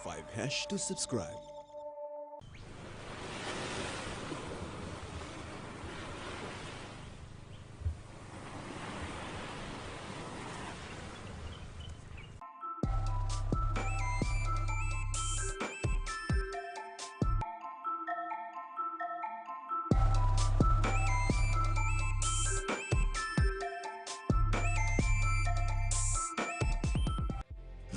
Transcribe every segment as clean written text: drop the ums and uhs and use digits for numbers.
#5# to subscribe.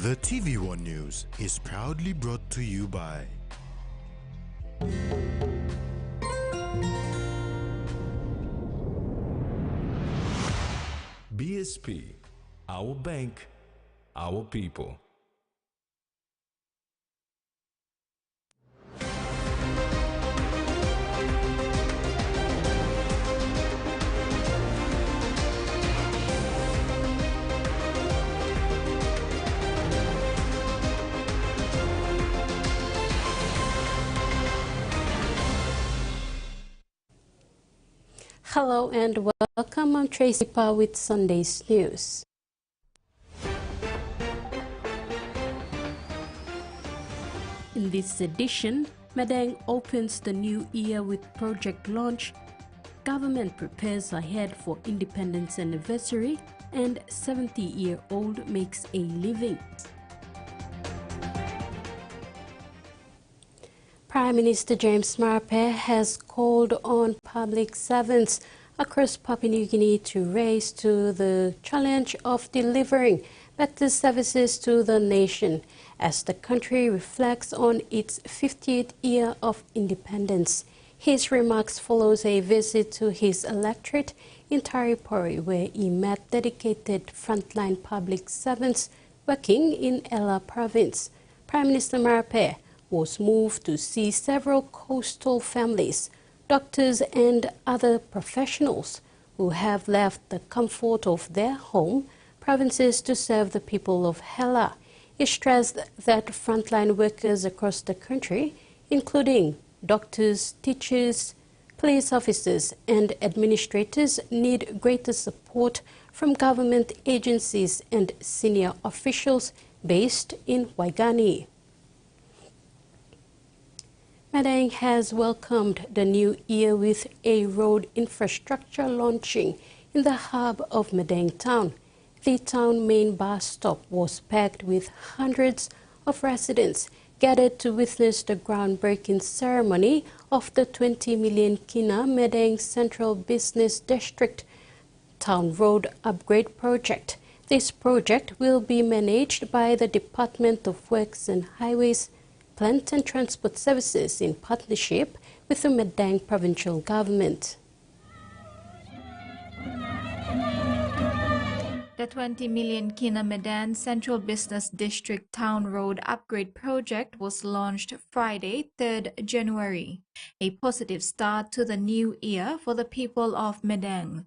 The TVWAN News is proudly brought to you by BSP, our bank, our people. Hello and welcome. I'm Tracy Pa with Sunday's News. In this edition, Madang opens the new year with project launch, government prepares ahead for independence anniversary, and 70-year-old makes a living. Prime Minister James Marape has called on public servants across Papua New Guinea to rise to the challenge of delivering better services to the nation as the country reflects on its 50th year of independence. His remarks follows a visit to his electorate in Taripori, where he met dedicated frontline public servants working in Ella Province. Prime Minister Marape was moved to see several coastal families, doctors and other professionals who have left the comfort of their home provinces to serve the people of Hela. He stressed that frontline workers across the country, including doctors, teachers, police officers and administrators, need greater support from government agencies and senior officials based in Waigani. Madang has welcomed the new year with a road infrastructure launching in the hub of Madang town. The town main bus stop was packed with hundreds of residents gathered to witness the groundbreaking ceremony of the 20 million Kina Madang Central Business District Town Road Upgrade Project. This project will be managed by the Department of Works and Highways, Plant and Transport Services in partnership with the Madang provincial government. The 20 million Kina Madang Central Business District Town Road Upgrade Project was launched Friday, 3rd January, a positive start to the new year for the people of Madang.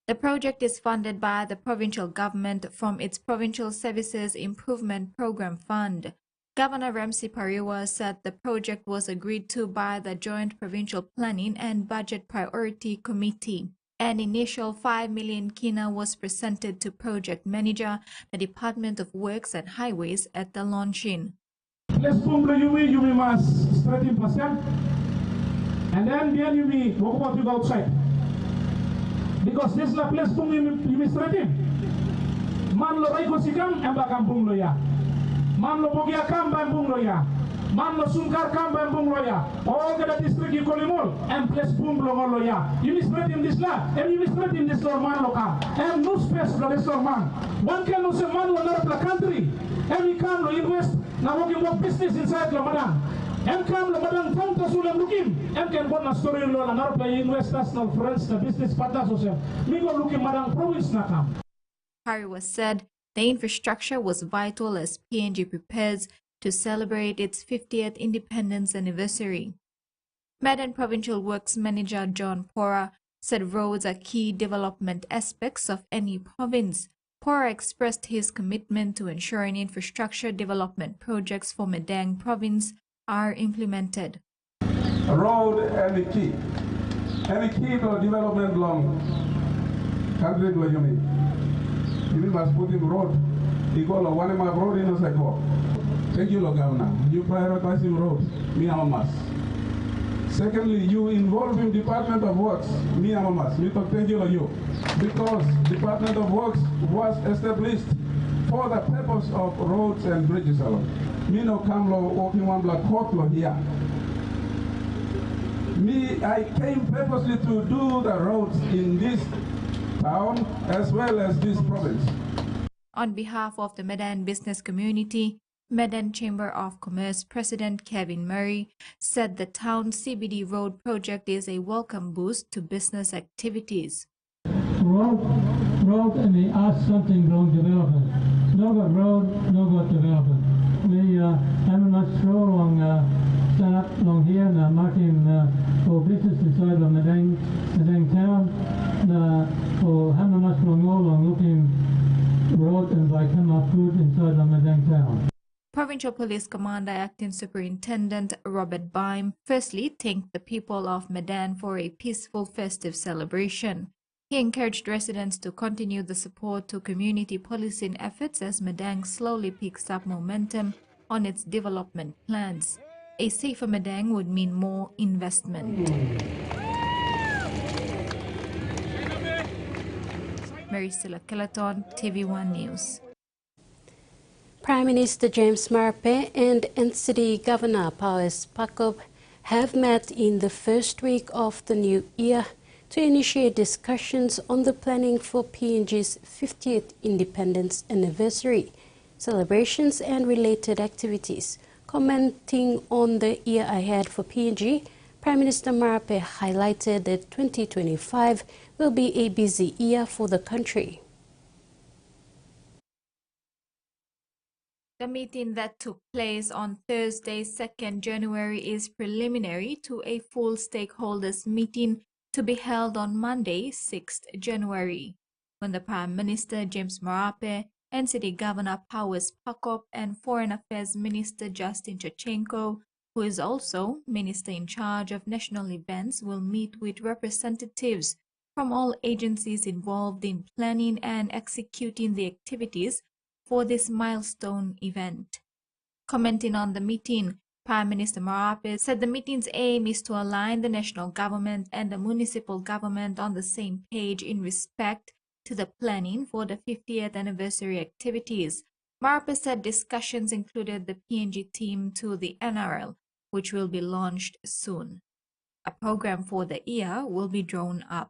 The project is funded by the provincial government from its Provincial Services Improvement Program Fund. Governor Ramsey Pariwa said the project was agreed to by the Joint Provincial Planning and Budget Priority Committee. An initial 5 million kina was presented to project manager, the Department of Works and Highways at the launching. Let's you must 13%, and then you walk about you outside. Because this is a place you must 13. Man lo rai ko sikam amba kampung lo ya. Man lo bogia kamba bung loya, man lo sungkar kamba bung loya. All the district you call him all, and place bung loya. You spread in this land, and you spread in this man lo kam, and no space for this man. One can also man lo not the country, and we can lo invest. Now working more business inside lo Madang, and come lo Madang town to sulam looking, and can go na story lo na not play investors no friends, the business partners also. Me go looking Madang province na kam. Harry was said. The infrastructure was vital as PNG prepares to celebrate its 50th independence anniversary. Madang Provincial Works Manager John Pora said roads are key development aspects of any province. Pora expressed his commitment to ensuring infrastructure development projects for Madang Province are implemented. A road and the key to development long country do you mean? You must put in road. You call one of my road in a cycle. Thank you, Lord Governor. You prioritizing roads, me amamas. Secondly, you involving Department of Works, me amamas. Me talk thank you, Lord, you. Because Department of Works was established for the purpose of roads and bridges alone. Me no come lo walking one black court lo here. Me, I came purposely to do the roads in this town as well as this province. On behalf of the Madang business community, Madang Chamber of Commerce President Kevin Murray said the town CBD road project is a welcome boost to business activities. Road and they ask something wrong development. No got road, no got development. We haven't much road along start up along here and marking for business inside of Madang town. For haven't much along looking road and by come up good inside of Madang town. Provincial Police Commander Acting Superintendent Robert Bime firstly thanked the people of Madang for a peaceful festive celebration. He encouraged residents to continue the support to community policing efforts as Madang slowly picks up momentum on its development plans. A safer Madang would mean more investment. Maricela Kelaton, TV1 News. Prime Minister James Marape and NCD Governor Powers Pakop have met in the first week of the new year to initiate discussions on the planning for PNG's 50th independence anniversary, celebrations and related activities. Commenting on the year ahead for PNG, Prime Minister Marape highlighted that 2025 will be a busy year for the country. The meeting that took place on Thursday, 2nd January is preliminary to a full stakeholders meeting to be held on Monday, 6th January, when the Prime Minister James Marape, NCD Governor Powers Pakop and Foreign Affairs Minister Justin Chachenko, who is also Minister in charge of national events, will meet with representatives from all agencies involved in planning and executing the activities for this milestone event. Commenting on the meeting, Prime Minister Marape said the meeting's aim is to align the national government and the municipal government on the same page in respect to the planning for the 50th anniversary activities. Marape said discussions included the PNG team to the NRL, which will be launched soon. A program for the year will be drawn up.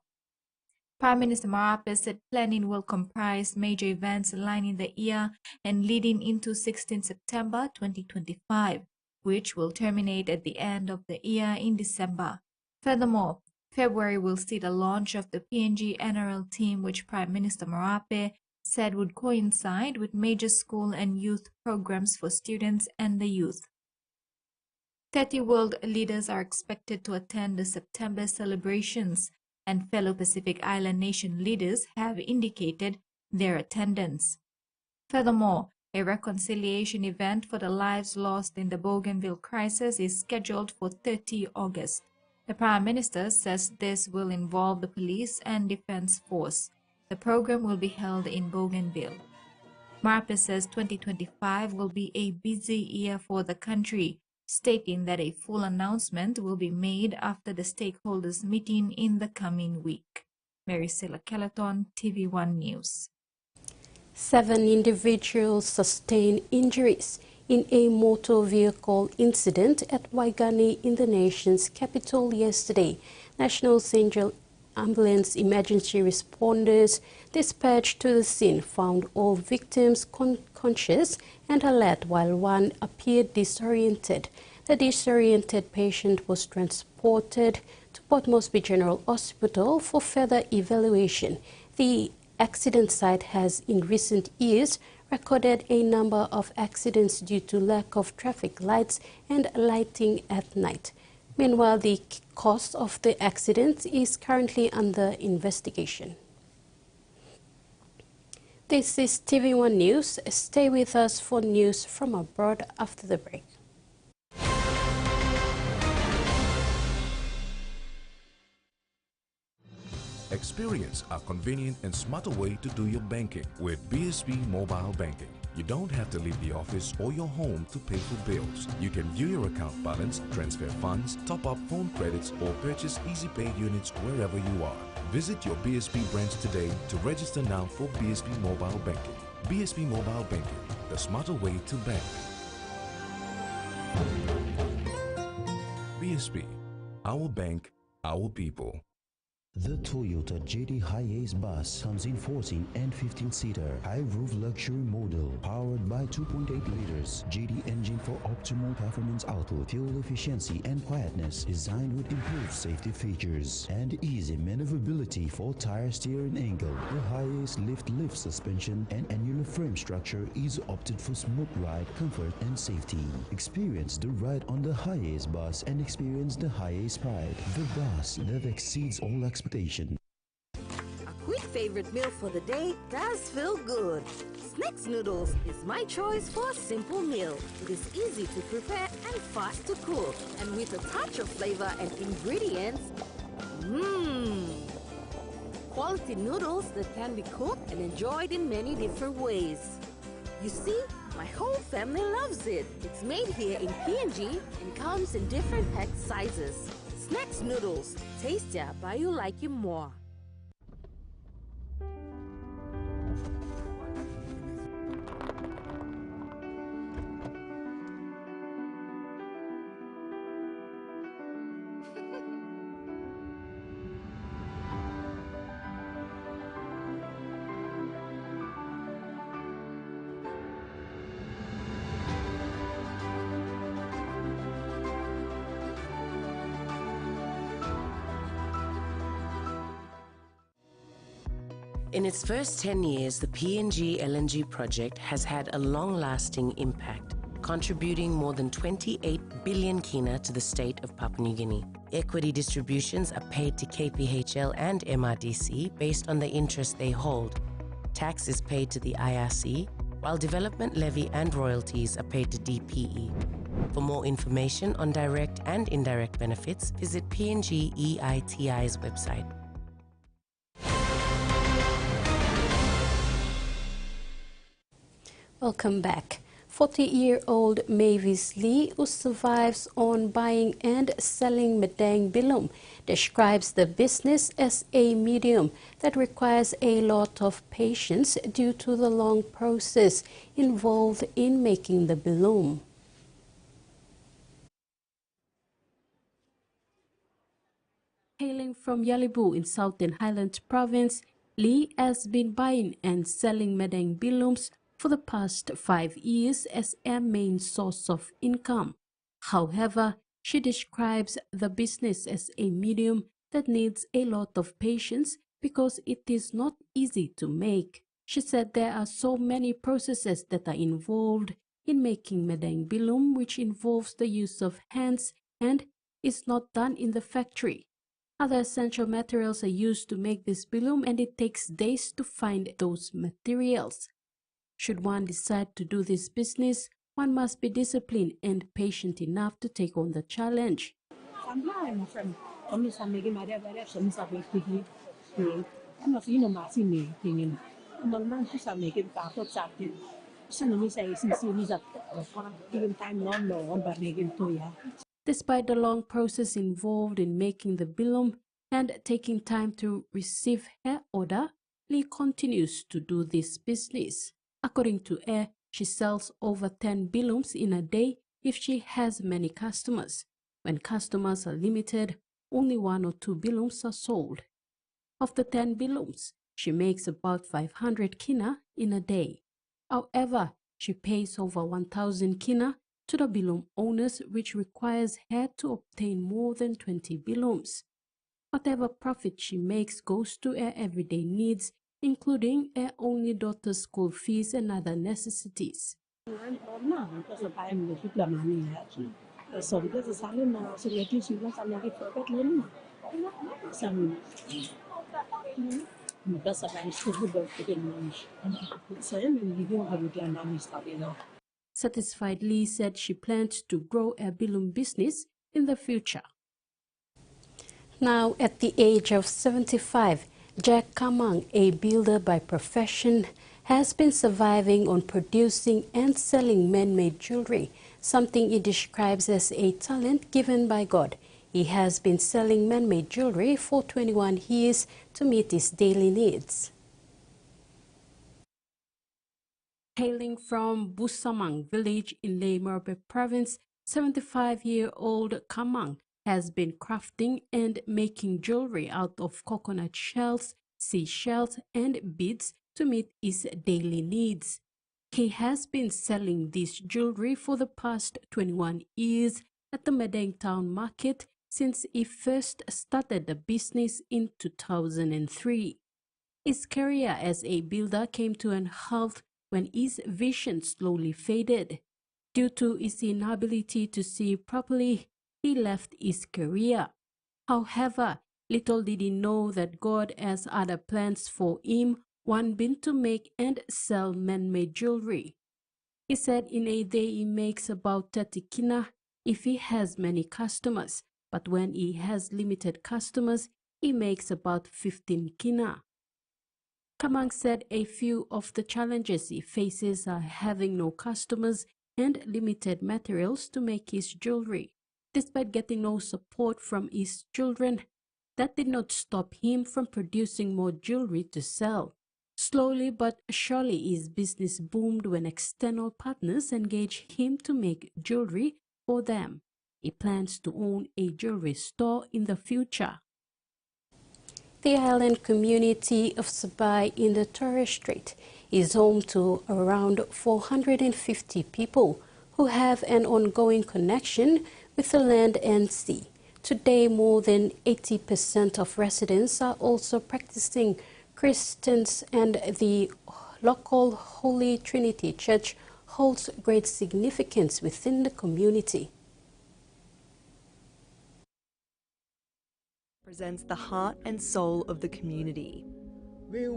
Prime Minister Marape said planning will comprise major events lining the year and leading into 16 September 2025, which will terminate at the end of the year in December. Furthermore, February will see the launch of the PNG NRL team, which Prime Minister Marape said would coincide with major school and youth programs for students and the youth. 30 world leaders are expected to attend the September celebrations, and fellow Pacific Island nation leaders have indicated their attendance. Furthermore, a reconciliation event for the lives lost in the Bougainville crisis is scheduled for 30 August. The Prime Minister says this will involve the police and defense force. The program will be held in Bougainville. Marape says 2025 will be a busy year for the country, stating that a full announcement will be made after the stakeholders meeting in the coming week. Maricela Kelaton, TV1 News. 7 individuals sustained injuries in a motor vehicle incident at Waigani in the nation's capital yesterday. National Central Ambulance emergency responders dispatched to the scene found all victims conscious and alert, while one appeared disoriented. The disoriented patient was transported to Port Moresby General Hospital for further evaluation. The accident site has in recent years recorded a number of accidents due to lack of traffic lights and lighting at night. Meanwhile, the cause of the accident is currently under investigation. This is TV1 News. Stay with us for news from abroad after the break. Experience a convenient and smarter way to do your banking with BSB Mobile Banking. You don't have to leave the office or your home to pay for bills. You can view your account balance, transfer funds, top up phone credits, or purchase Easy Pay units wherever you are. Visit your BSP branch today to register now for BSP Mobile Banking. BSP Mobile Banking, the smarter way to bank. BSP, our bank, our people. The Toyota JD Hi-Ace bus comes in 14 and 15-seater high-roof luxury model powered by 2.8 liters JD engine for optimal performance output, fuel efficiency and quietness, designed with improved safety features and easy maneuverability for tire steering angle. The Hi-Ace lift suspension and annular frame structure is opted for smooth ride, comfort and safety. Experience the ride on the Hi-Ace bus and experience the Hi-Ace pride, the bus that exceeds all expectations. A quick favorite meal for the day does feel good. Snacks noodles is my choice for a simple meal. It is easy to prepare and fast to cook. And with a touch of flavor and ingredients, quality noodles that can be cooked and enjoyed in many different ways. You see, my whole family loves it. It's made here in PNG and comes in different pack sizes. Snacks noodles, tastier but you like it more. In its first 10 years, the PNG LNG project has had a long-lasting impact, contributing more than 28 billion kina to the state of Papua New Guinea. Equity distributions are paid to KPHL and MRDC based on the interest they hold. Tax is paid to the IRC, while development levy and royalties are paid to DPE. For more information on direct and indirect benefits, visit PNG EITI's website. Welcome back. 40-year-old Mavis Lee, who survives on buying and selling Madang Bilum, describes the business as a medium that requires a lot of patience due to the long process involved in making the Bilum. Hailing from Yalibu in Southern Highlands Province, Lee has been buying and selling Madang Bilums for the past 5 years as a main source of income. However, she describes the business as a medium that needs a lot of patience because it is not easy to make. She said there are so many processes that are involved in making Madang Bilum, which involves the use of hands and is not done in the factory. Other essential materials are used to make this Bilum, and it takes days to find those materials. Should one decide to do this business, one must be disciplined and patient enough to take on the challenge. Despite the long process involved in making the Bilum and taking time to receive her order, Lee continues to do this business. According to her, she sells over 10 Bilums in a day if she has many customers. When customers are limited, only 1 or 2 Bilums are sold. Of the 10 Bilums, she makes about 500 kina in a day. However, she pays over 1,000 kina to the Bilum owners, which requires her to obtain more than 20 Bilums. Whatever profit she makes goes to her everyday needs, including her only daughter's school fees and other necessities. Satisfied, Lee said she plans to grow her Bilum business in the future. Now, at the age of 75, Jack Kamang, a builder by profession, has been surviving on producing and selling man-made jewelry, something he describes as a talent given by God. He has been selling man-made jewelry for 21 years to meet his daily needs. Hailing from Busamang village in Leymerbe province, 75-year-old Kamang has been crafting and making jewelry out of coconut shells, seashells, and beads to meet his daily needs. He has been selling this jewelry for the past 21 years at the Madang town market since he first started the business in 2003. His career as a builder came to an halt when his vision slowly faded. Due to his inability to see properly, he left his career. However, little did he know that God has other plans for him, one being to make and sell man-made jewelry. He said in a day he makes about 30 kina if he has many customers, but when he has limited customers, he makes about 15 kina. Kamang said a few of the challenges he faces are having no customers and limited materials to make his jewelry. Despite getting no support from his children, that did not stop him from producing more jewelry to sell. Slowly but surely his business boomed when external partners engaged him to make jewelry for them. He plans to own a jewelry store in the future. The island community of Saibai in the Torres Strait is home to around 450 people who have an ongoing connection with the land and sea. Today, more than 80% of residents are also practicing Christians, and the local Holy Trinity Church holds great significance within the community. Represents the heart and soul of the community. It's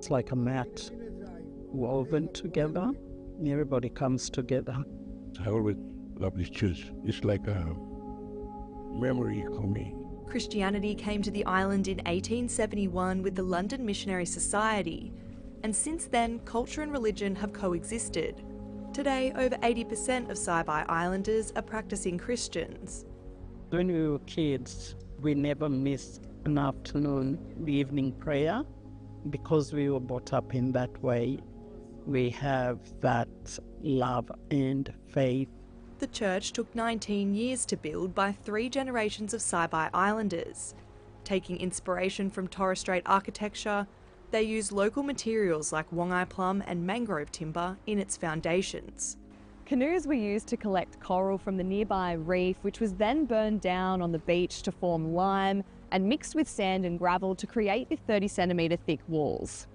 like a mat woven together. Everybody comes together. I always love this church. It's like a memory for me. Christianity came to the island in 1871 with the London Missionary Society, and since then culture and religion have coexisted. Today, over 80% of Saibai Islanders are practicing Christians. When we were kids, we never missed an afternoon, the evening prayer, because we were brought up in that way. We have that love and faith. The church took 19 years to build by 3 generations of Saibai Islanders. Taking inspiration from Torres Strait architecture, they use local materials like wongai plum and mangrove timber in its foundations. Canoes were used to collect coral from the nearby reef, which was then burned down on the beach to form lime and mixed with sand and gravel to create the 30-centimetre thick walls.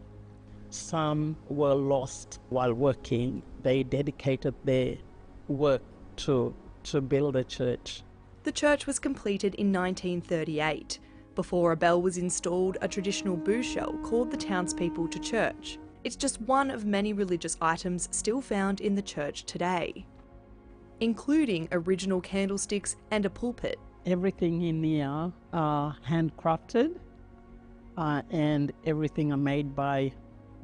Some were lost while working. They dedicated their work to build a church. The church was completed in 1938. Before a bell was installed, a traditional boo shell called the townspeople to church. It's just one of many religious items still found in the church today, including original candlesticks and a pulpit. Everything in here are handcrafted and everything are made by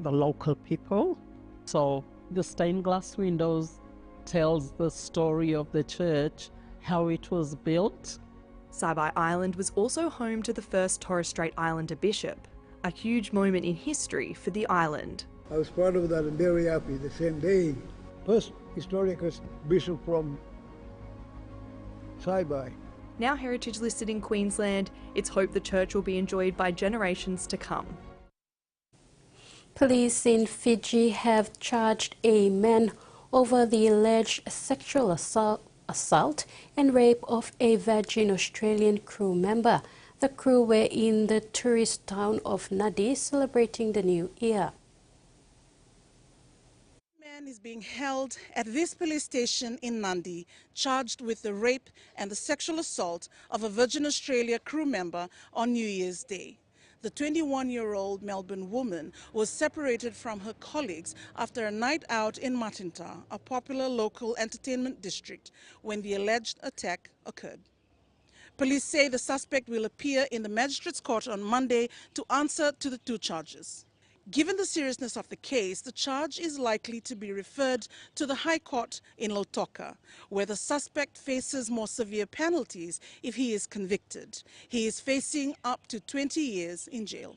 the local people. So the stained glass windows tells the story of the church, how it was built. Saibai Island was also home to the first Torres Strait Islander bishop, a huge moment in history for the island. I was part of that and very happy the same day. First historical bishop from Saibai. Now heritage listed in Queensland, it's hoped the church will be enjoyed by generations to come. Police in Fiji have charged a man over the alleged sexual assault and rape of a Virgin Australian crew member. The crew were in the tourist town of Nadi celebrating the new year. The man is being held at this police station in Nadi, charged with the rape and the sexual assault of a Virgin Australia crew member on New Year's Day. The 21-year-old Melbourne woman was separated from her colleagues after a night out in Matinta, a popular local entertainment district, when the alleged attack occurred. Police say the suspect will appear in the magistrate's court on Monday to answer to the 2 charges. Given the seriousness of the case, the charge is likely to be referred to the High Court in Lautoka, where the suspect faces more severe penalties if he is convicted. He is facing up to 20 years in jail.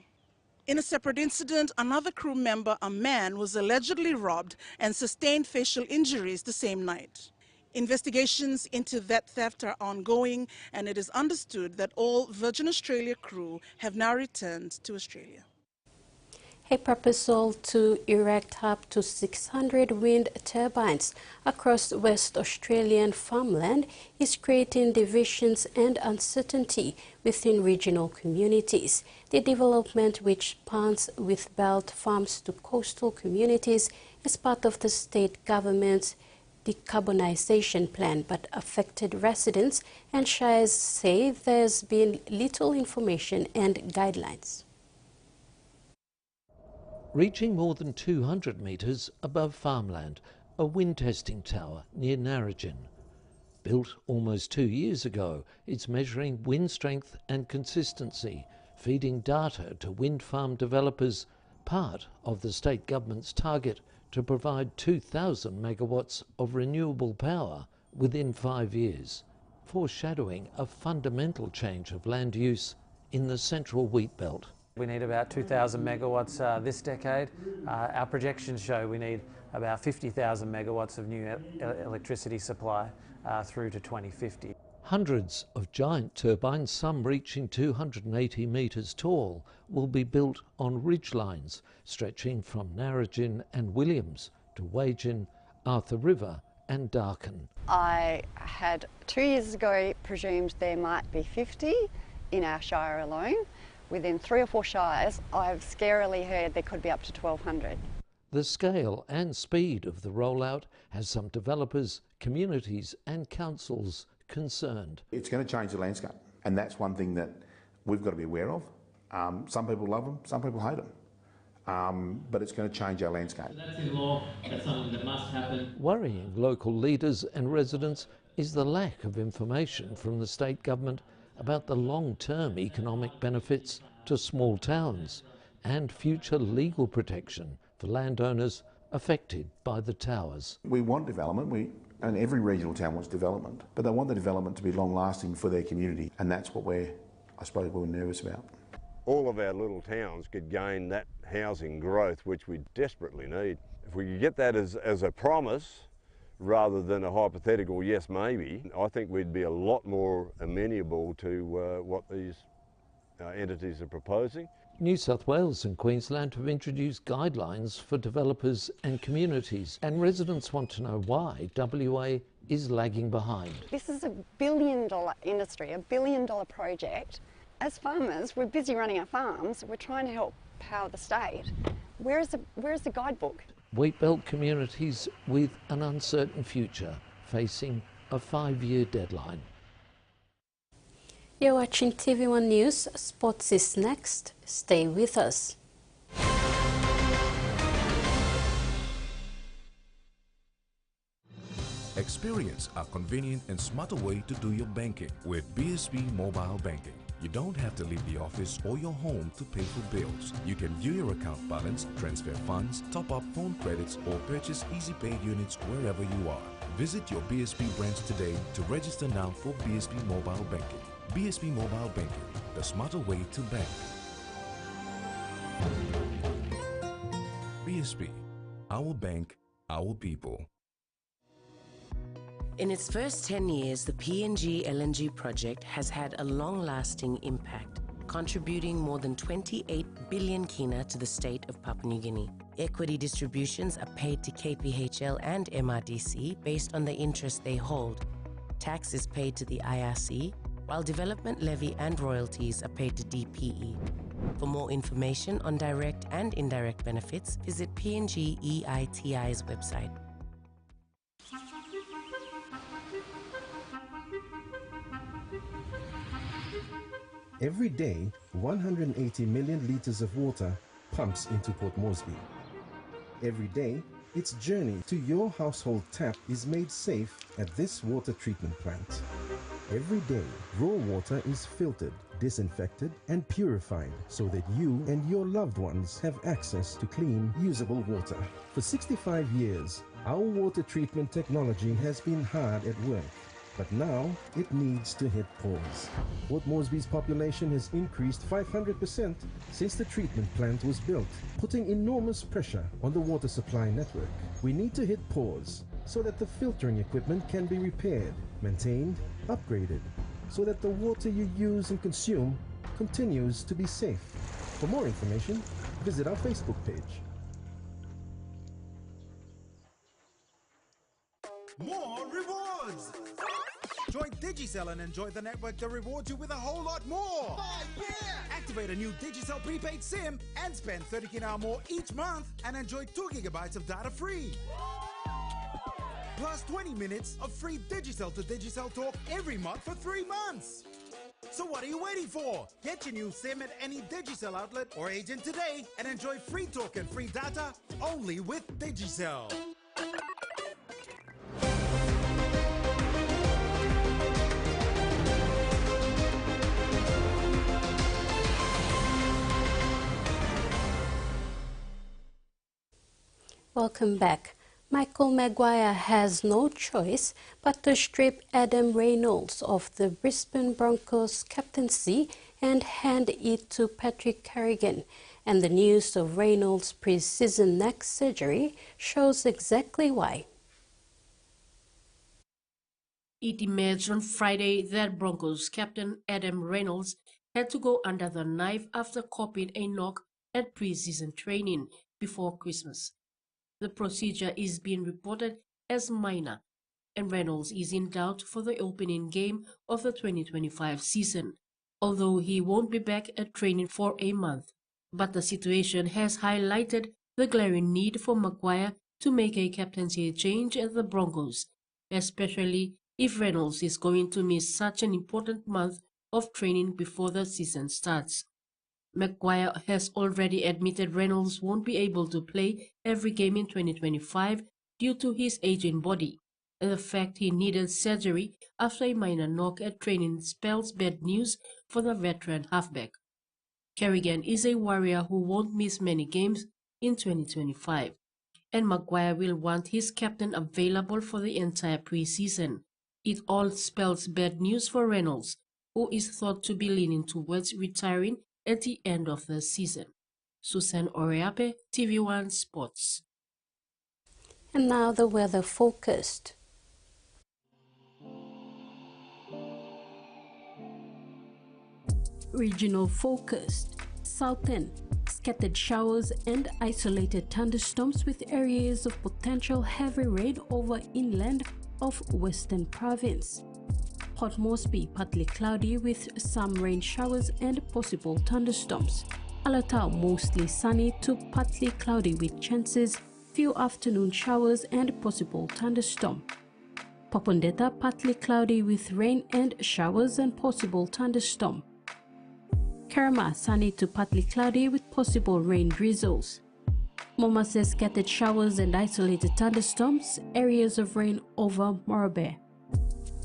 In a separate incident, another crew member, a man, was allegedly robbed and sustained facial injuries the same night. Investigations into that theft are ongoing, and it is understood that all Virgin Australia crew have now returned to Australia. A proposal to erect up to 600 wind turbines across West Australian farmland is creating divisions and uncertainty within regional communities. The development, which spans with belt farms to coastal communities, is part of the state government's decarbonisation plan, but affected residents and shires say there's been little information and guidelines. Reaching more than 200 metres above farmland, a wind testing tower near Narrogin. Built almost 2 years ago, it's measuring wind strength and consistency, feeding data to wind farm developers, part of the state government's target to provide 2,000 megawatts of renewable power within 5 years, foreshadowing a fundamental change of land use in the central wheat belt. We need about 2,000 megawatts this decade. Our projections show we need about 50,000 megawatts of new electricity supply through to 2050. Hundreds of giant turbines, some reaching 280 metres tall, will be built on ridge lines stretching from Narrogin and Williams to Wagin, Arthur River and Darkin. I had 2 years ago presumed there might be 50 in our shire alone. Within 3 or 4 shires, I've scarily heard there could be up to 1,200. The scale and speed of the rollout has some developers, communities and councils concerned. It's going to change the landscape, and that's one thing that we've got to be aware of. Some people love them, some people hate them, but it's going to change our landscape. So that's in law, that's something that must happen. Worrying local leaders and residents is the lack of information from the state government about the long-term economic benefits to small towns and future legal protection for landowners affected by the towers. We want development, and every regional town wants development, but they want the development to be long-lasting for their community, and that's what we're nervous about. All of our little towns could gain that housing growth which we desperately need. If we could get that as a promise, rather than a hypothetical yes maybe, I think we'd be a lot more amenable to what these entities are proposing. New South Wales and Queensland have introduced guidelines for developers and communities, and residents want to know why WA is lagging behind. This is a billion-dollar industry, a billion-dollar project. As farmers, we're busy running our farms, we're trying to help power the state. Where is the guidebook? Wheatbelt communities with an uncertain future, facing a 5-year deadline. You're watching TV1 News. Sports is next. Stay with us. Experience a convenient and smarter way to do your banking with BSB Mobile Banking. You don't have to leave the office or your home to pay for bills. You can view your account balance, transfer funds, top up phone credits, or purchase easy paid units wherever you are. Visit your BSB branch today to register now for BSB Mobile Banking. BSB Mobile Banking, the smarter way to bank. BSB, our bank, our people. In its first 10 years, the PNG LNG project has had a long-lasting impact, contributing more than 28 billion kina to the state of Papua New Guinea. Equity distributions are paid to KPHL and MRDC based on the interest they hold. Tax is paid to the IRC, while development levy and royalties are paid to DPE. For more information on direct and indirect benefits, visit PNG EITI's website. Every day, 180 million litres of water pumps into Port Moresby. Every day, its journey to your household tap is made safe at this water treatment plant. Every day, raw water is filtered, disinfected, and purified so that you and your loved ones have access to clean, usable water. For 65 years, our water treatment technology has been hard at work, but now it needs to hit pause. Port Moresby's population has increased 500% since the treatment plant was built, putting enormous pressure on the water supply network. We need to hit pause so that the filtering equipment can be repaired, maintained, upgraded, so that the water you use and consume continues to be safe. For more information, visit our Facebook page. More rewards! Join Digicel and enjoy the network that rewards you with a whole lot more! Activate a new Digicel prepaid SIM and spend 30 kina more each month and enjoy 2 gigabytes of data free. Plus 20 minutes of free Digicel to Digicel talk every month for 3 months. So what are you waiting for? Get your new SIM at any Digicel outlet or agent today and enjoy free talk and free data only with Digicel. Welcome back. Michael Maguire has no choice but to strip Adam Reynolds of the Brisbane Broncos captaincy and hand it to Patrick Carrigan. And the news of Reynolds' pre-season neck surgery shows exactly why. It emerged on Friday that Broncos captain Adam Reynolds had to go under the knife after coping a knock at pre-season training before Christmas. The procedure is being reported as minor, and Reynolds is in doubt for the opening game of the 2025 season, although he won't be back at training for a month. But the situation has highlighted the glaring need for Maguire to make a captaincy change at the Broncos, especially if Reynolds is going to miss such an important month of training before the season starts. Maguire has already admitted Reynolds won't be able to play every game in 2025 due to his aging body, and the fact he needed surgery after a minor knock at training spells bad news for the veteran halfback. Carrigan is a warrior who won't miss many games in 2025, and Maguire will want his captain available for the entire preseason. It all spells bad news for Reynolds, who is thought to be leaning towards retiring at the end of the season. Susan Oreape, TVWAN Sports. And now the weather forecast. Regional forecast. Southern, scattered showers and isolated thunderstorms with areas of potential heavy rain over inland of Western Province. Port Moresby, partly cloudy with some rain showers and possible thunderstorms. Alatau, mostly sunny to partly cloudy with chances, few afternoon showers and possible thunderstorm. Popondetta, partly cloudy with rain and showers and possible thunderstorm. Kerma, sunny to partly cloudy with possible rain drizzles. Momase, scattered showers and isolated thunderstorms, areas of rain over Moorabbin.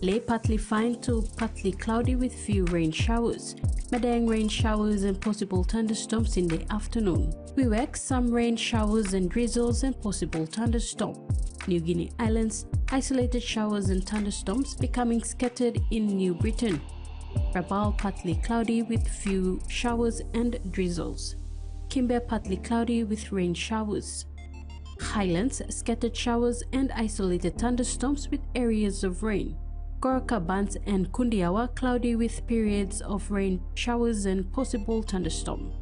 Lay, partly fine to partly cloudy with few rain showers. Madang, rain showers and possible thunderstorms in the afternoon. Wewak, some rain showers and drizzles and possible thunderstorm. New Guinea Islands, isolated showers and thunderstorms becoming scattered in New Britain. Rabaul, partly cloudy with few showers and drizzles. Kimber, partly cloudy with rain showers. Highlands, scattered showers and isolated thunderstorms with areas of rain. Goroka, Bans and Kundiawa, cloudy with periods of rain showers and possible thunderstorm.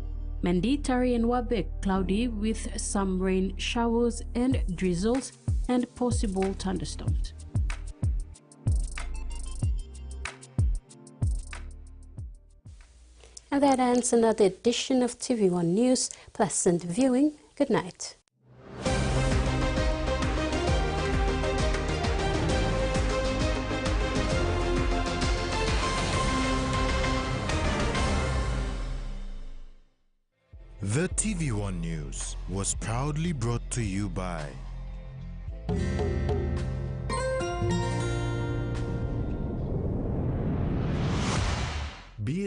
Mandi, Tari and Wabek, cloudy with some rain showers and drizzles and possible thunderstorms. And that ends another edition of TV1 News. Pleasant viewing. Good night. The TV1 News was proudly brought to you by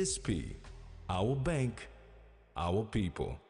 BSP, our bank, our people.